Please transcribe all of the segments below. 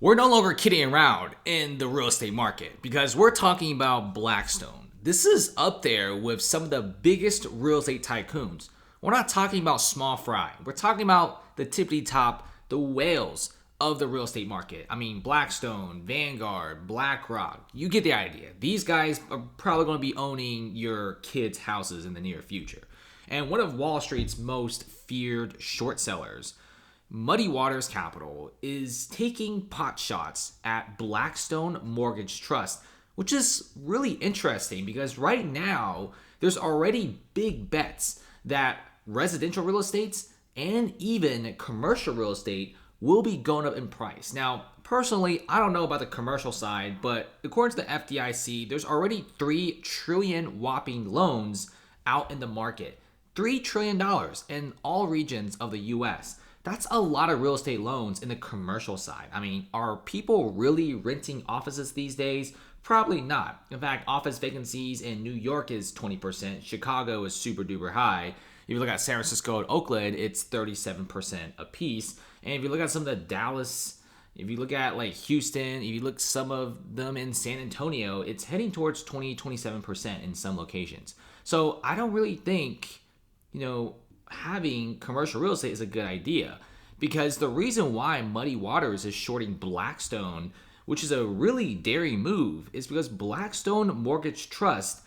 We're no longer kidding around in the real estate market because we're talking about Blackstone. This is up there with some of the biggest real estate tycoons. We're not talking about small fry. We're talking about the tippity top, the whales of the real estate market. I mean, Blackstone, Vanguard, BlackRock. You get the idea. These guys are probably going to be owning your kids' houses in the near future. And one of Wall Street's most feared short sellers, Muddy Waters Capital, is taking pot shots at Blackstone Mortgage Trust, which is really interesting because right now there's already big bets that residential real estate and even commercial real estate will be going up in price. Now, personally, I don't know about the commercial side, but according to the FDIC, there's already $3 trillion whopping loans out in the market. $3 trillion in all regions of the US. That's a lot of real estate loans in the commercial side. I mean, are people really renting offices these days? Probably not. In fact, office vacancies in New York is 20%. Chicago is super duper high. If you look at San Francisco and Oakland, it's 37% apiece. And if you look at some of the Dallas, if you look at like Houston, if you look some of them in San Antonio, it's heading towards 27% in some locations. So I don't really think, having commercial real estate is a good idea, because the reason why Muddy Waters is shorting Blackstone, which is a really daring move, is because Blackstone Mortgage Trust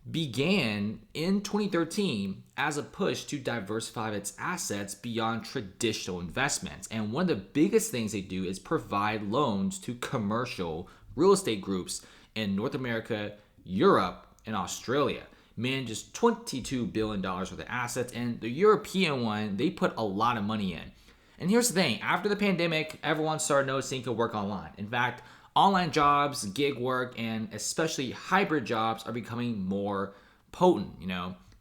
began in 2013 as a push to diversify its assets beyond traditional investments. And one of the biggest things they do is provide loans to commercial real estate groups in North America, Europe, and Australia. Manages $22 billion worth of assets, and the European one, they put a lot of money in. And here's the thing, after the pandemic, everyone started noticing could work online. In fact, online jobs, gig work, and especially hybrid jobs are becoming more potent.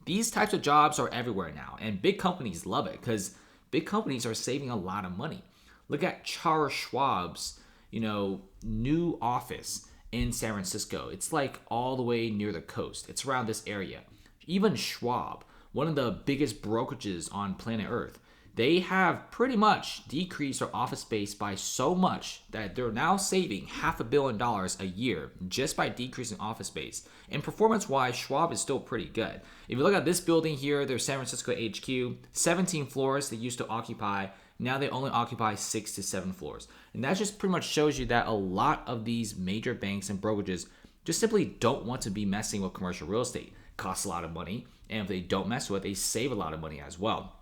These types of jobs are everywhere now, and big companies love it because big companies are saving a lot of money. Look at Charles Schwab's, new office in San Francisco. It's like all the way near the coast. It's around this area. Even Schwab, one of the biggest brokerages on planet Earth, they have pretty much decreased their office space by so much that they're now saving $500 million a year just by decreasing office space. And performance-wise, Schwab is still pretty good. If you look at this building here, their San Francisco HQ, 17 floors they used to occupy. Now they only occupy 6 to 7 floors. And that just pretty much shows you that a lot of these major banks and brokerages just simply don't want to be messing with commercial real estate. It costs a lot of money, and if they don't mess with it, they save a lot of money as well.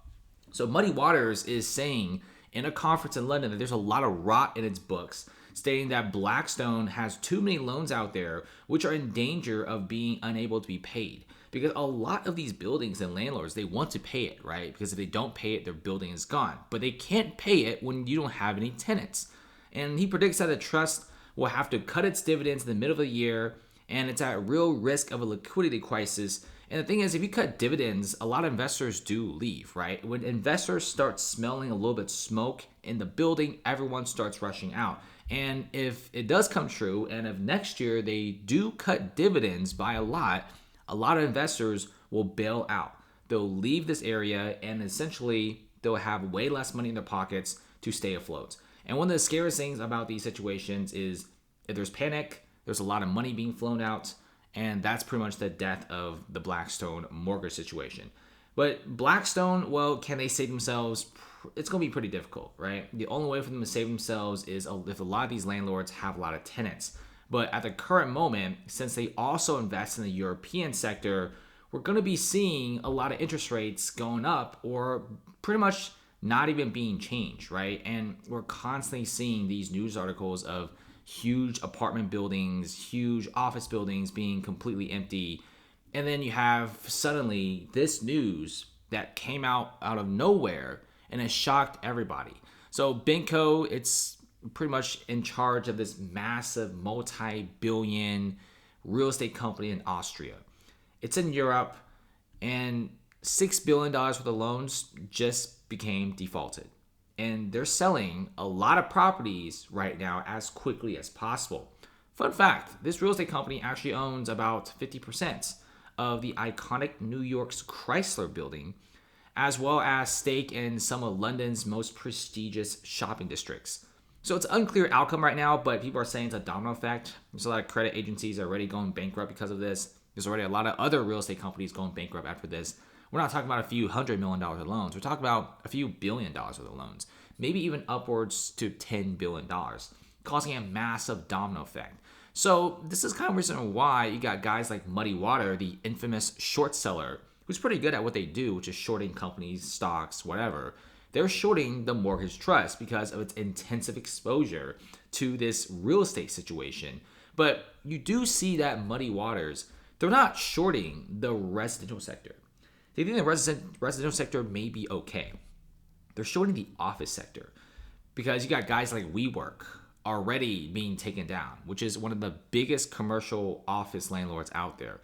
So Muddy Waters is saying in a conference in London that there's a lot of rot in its books, stating that Blackstone has too many loans out there which are in danger of being unable to be paid. Because a lot of these buildings and landlords, they want to pay it, right? Because if they don't pay it, their building is gone. But they can't pay it when you don't have any tenants. And he predicts that the trust will have to cut its dividends in the middle of the year, and it's at real risk of a liquidity crisis. And the thing is, if you cut dividends, a lot of investors do leave, right? When investors start smelling a little bit smoke in the building, everyone starts rushing out. And if it does come true, and if next year they do cut dividends by a lot of investors will bail out. They'll leave this area, and essentially they'll have way less money in their pockets to stay afloat. And one of the scariest things about these situations is if there's panic, there's a lot of money being flown out, and that's pretty much the death of the Blackstone mortgage situation. But Blackstone, well, can they save themselves? It's going to be pretty difficult, right? The only way for them to save themselves is if a lot of these landlords have a lot of tenants. But at the current moment, since they also invest in the European sector, we're going to be seeing a lot of interest rates going up or pretty much not even being changed, right? And we're constantly seeing these news articles of huge apartment buildings, huge office buildings being completely empty. And then you have suddenly this news that came out of nowhere and it shocked everybody. So Benko, it's pretty much in charge of this massive multi-billion real estate company in Austria. It's in Europe, and $6 billion worth of loans just became defaulted. And they're selling a lot of properties right now as quickly as possible. Fun fact, this real estate company actually owns about 50% of the iconic New York's Chrysler building, as well as stake in some of London's most prestigious shopping districts. So it's an unclear outcome right now, but people are saying it's a domino effect. There's a lot of credit agencies already going bankrupt because of this. There's already a lot of other real estate companies going bankrupt after this. We're not talking about a few $100 million of loans. We're talking about a few $1 billion of the loans, maybe even upwards to $10 billion, causing a massive domino effect. So this is kind of the reason why you got guys like Muddy Water, the infamous short seller, who's pretty good at what they do, which is shorting companies, stocks, whatever. They're shorting the mortgage trust because of its intensive exposure to this real estate situation. But you do see that Muddy Waters, they're not shorting the residential sector. They think the residential sector may be okay. They're shorting the office sector because you got guys like WeWork already being taken down, which is one of the biggest commercial office landlords out there.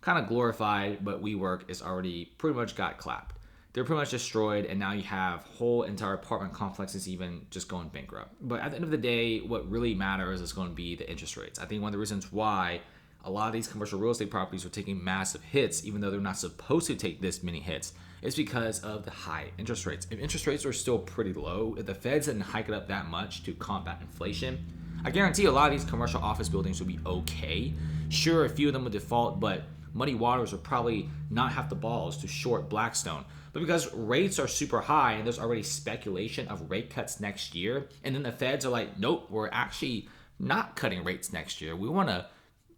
Kind of glorified, but WeWork is already pretty much got clapped. They're pretty much destroyed, and now you have whole entire apartment complexes even just going bankrupt. But at the end of the day, what really matters is going to be the interest rates. I think one of the reasons why a lot of these commercial real estate properties are taking massive hits, even though they're not supposed to take this many hits, is because of the high interest rates. If interest rates are still pretty low, if the Feds didn't hike it up that much to combat inflation, I guarantee a lot of these commercial office buildings would be okay. Sure, a few of them would default, but Muddy Waters would probably not have the balls to short Blackstone. But because rates are super high and there's already speculation of rate cuts next year, and then the Feds are like, nope, we're actually not cutting rates next year. We want to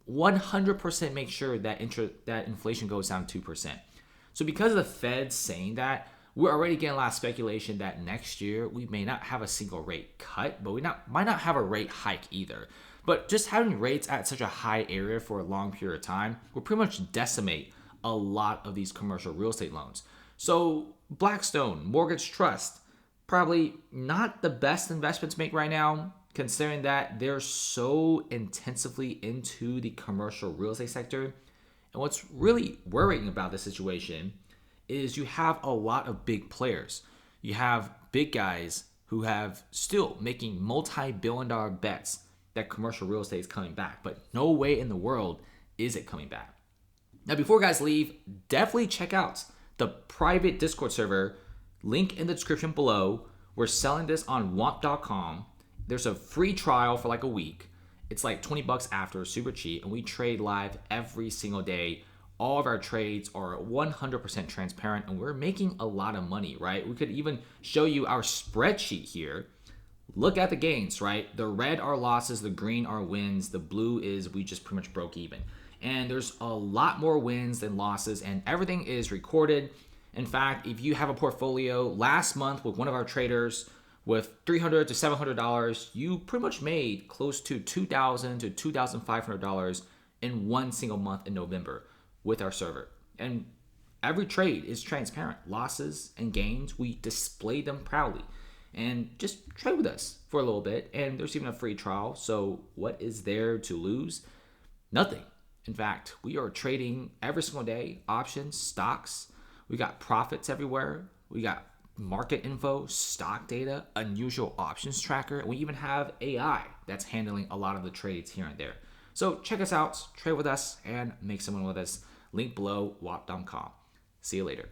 100% make sure that inflation goes down 2%. So because of the Feds saying that, we're already getting a lot of speculation that next year we may not have a single rate cut, but might not have a rate hike either. But just having rates at such a high area for a long period of time will pretty much decimate a lot of these commercial real estate loans. So Blackstone, Mortgage Trust, probably not the best investment to make right now, considering that they're so intensively into the commercial real estate sector. And what's really worrying about this situation is you have a lot of big players. You have big guys who have still making multi-billion-dollar bets that commercial real estate is coming back, but no way in the world is it coming back. Now, before guys leave, definitely check out the private Discord server, link in the description below. We're selling this on womp.com. There's a free trial for like a week. It's like $20 after, super cheap, and we trade live every single day. All of our trades are 100% transparent, and we're making a lot of money, right? We could even show you our spreadsheet here. Look at the gains, right? The red are losses, the green are wins, the blue is we just pretty much broke even. And there's a lot more wins than losses, and everything is recorded. In fact, if you have a portfolio last month with one of our traders with $300 to $700, you pretty much made close to $2,000 to $2,500 in one single month in November with our server. And every trade is transparent. Losses and gains, we display them proudly. And just trade with us for a little bit. And there's even a free trial. So what is there to lose? Nothing. In fact, we are trading every single day, options, stocks. We got profits everywhere. We got market info, stock data, unusual options tracker. And we even have AI that's handling a lot of the trades here and there. So check us out, trade with us, and make someone with us. Link below, wop.com. See you later.